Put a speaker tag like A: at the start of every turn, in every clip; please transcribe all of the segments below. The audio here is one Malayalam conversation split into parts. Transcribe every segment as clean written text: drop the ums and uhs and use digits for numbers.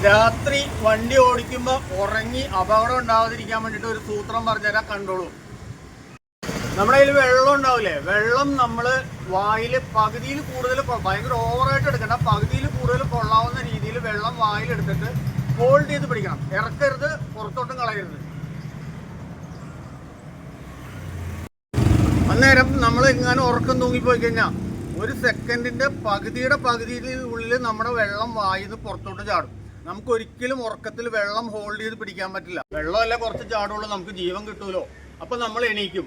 A: രാത്രി വണ്ടി ഓടിക്കുമ്പോൾ ഉറങ്ങി അപകടം ഉണ്ടാവാതിരിക്കാൻ വേണ്ടിയിട്ട് ഒരു സൂത്രം പറഞ്ഞുതരാം, കണ്ടോളൂ. നമ്മുടെ കയ്യിൽ വെള്ളം ഉണ്ടാവില്ലേ, വെള്ളം നമ്മൾ വായിൽ പകുതിയിൽ കൂടുതൽ, ഭയങ്കര ഓവറായിട്ട് എടുക്കണ്ട, പകുതിയിൽ കൂടുതൽ കൊള്ളാവുന്ന രീതിയിൽ വെള്ളം വായിലെടുത്തിട്ട് ഹോൾഡ് ചെയ്ത് പിടിക്കണം. ഇറക്കരുത്, പുറത്തോട്ടും കളയരുത്. അന്നേരം നമ്മൾ എങ്ങാനും ഉറക്കം തൂങ്ങിപ്പോയി കഴിഞ്ഞാൽ ഒരു സെക്കൻഡിന്റെ പകുതിയുടെ നമ്മുടെ വെള്ളം വായിന്ന് പുറത്തോട്ട് ചാടും. നമുക്ക് ഒരിക്കലും ഉറക്കത്തിൽ വെള്ളം ഹോൾഡ് ചെയ്ത് പിടിക്കാൻ പറ്റില്ല. വെള്ളമല്ല കുറച്ച് ചാടുള്ളൂ, നമുക്ക് ജീവൻ കിട്ടുമല്ലോ. അപ്പൊ നമ്മൾ എണീക്കും.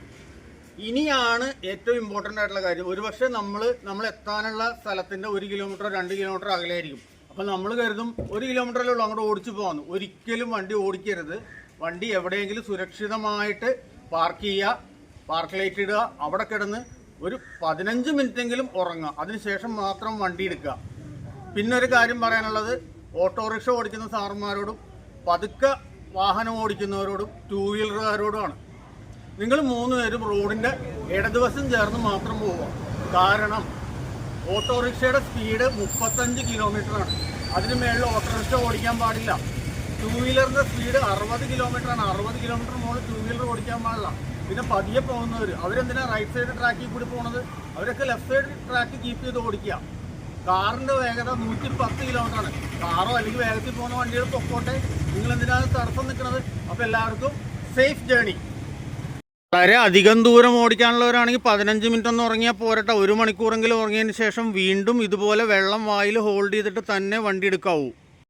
A: ഇനിയാണ് ഏറ്റവും ഇമ്പോർട്ടൻ്റ് ആയിട്ടുള്ള കാര്യം. ഒരുപക്ഷെ നമ്മൾ എത്താനുള്ള സ്ഥലത്തിന്റെ 1 കിലോമീറ്റർ 2 കിലോമീറ്റർ അകലെയായിരിക്കും. അപ്പൊ നമ്മൾ കരുതും 1 കിലോമീറ്ററല്ലേ ഉള്ളൂ, അങ്ങോട്ട് ഓടിച്ചു പോകാമെന്ന്. ഒരിക്കലും വണ്ടി ഓടിക്കരുത്. വണ്ടി എവിടെയെങ്കിലും സുരക്ഷിതമായിട്ട് പാർക്ക് ചെയ്യുക, പാർക്ക് ലൈറ്റ് ഇടുക, അവിടെ കിടന്ന് ഒരു 15 മിനിറ്റെങ്കിലും ഉറങ്ങുക. അതിനുശേഷം മാത്രം വണ്ടി എടുക്കുക. പിന്നെ ഒരു കാര്യം പറയാനുള്ളത്, ഓട്ടോറിക്ഷ ഓടിക്കുന്ന സാറന്മാരോടും പതുക്കെ വാഹനം ഓടിക്കുന്നവരോടും 2 വീലറുകാരോടുമാണ്. നിങ്ങൾ 3 പേരും റോഡിൻ്റെ ഇടതുവശം ചേർന്ന് മാത്രം പോവുക. കാരണം ഓട്ടോറിക്ഷയുടെ സ്പീഡ് 35 കിലോമീറ്ററാണ്. അതിന് മേളിൽ ഓട്ടോറിക്ഷ ഓടിക്കാൻ പാടില്ല. 2 വീലറിൻ്റെ സ്പീഡ് 60 കിലോമീറ്ററാണ്. 60 കിലോമീറ്റർ മുകളിൽ 2 വീലർ ഓടിക്കാൻ പാടില്ല. പിന്നെ പതിയെ പോകുന്നവർ അവരെന്തിനാ റൈറ്റ് സൈഡ് ട്രാക്കിൽ കൂടി പോകുന്നത്? അവരൊക്കെ ലെഫ്റ്റ് സൈഡ് ട്രാക്ക് കീപ്പ് ചെയ്ത് ഓടിക്കുക. കാറിൻ്റെ വേഗത 110 കിലോമീറ്ററാണ്. കാറോ അല്ലെങ്കിൽ വേഗത്തിൽ പോകുന്ന വണ്ടികൾ പൊക്കോട്ടെ, നിങ്ങൾ എന്തിനാണ് തടസ്സം നിൽക്കുന്നത്? അപ്പോൾ എല്ലാവർക്കും സേഫ് ജേണി. വളരെ അധികം ദൂരം ഓടിക്കാനുള്ളവരാണെങ്കിൽ 15 മിനിറ്റ് ഒന്ന് ഉറങ്ങിയാൽ പോരട്ടെ. 1 മണിക്കൂറെങ്കിലും ഉറങ്ങിയതിന് ശേഷം വീണ്ടും ഇതുപോലെ വെള്ളം വായിൽ ഹോൾഡ് ചെയ്തിട്ട് തന്നെ വണ്ടി എടുക്കാവൂ.